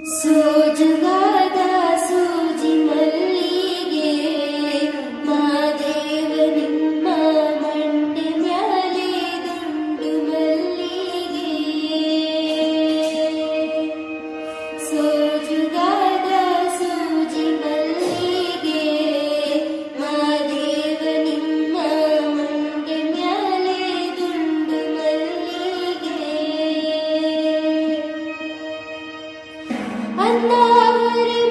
ಸೋಜುಗಾದ ಸೂಜಿ ಮಲ್ಲಿಗೆ ಮಾದೇವ ನಿಮ್ಮ ಮಂಡೆ ಮ್ಯಾಲೆ ದುಂಡು ಮಲ್ಲಿಗೆ ಸೋಜುಗಾದ ಸೂಜಿ ಮಲ್ಲಿಗೆ ಮಾದೇವ ನಿಮ್ಮ ಮಂಡೆ ಮ್ಯಾಲೆ ದುಂಡು ಮಲ್ಲಿಗೆ ಅನ್ನಾವರೆ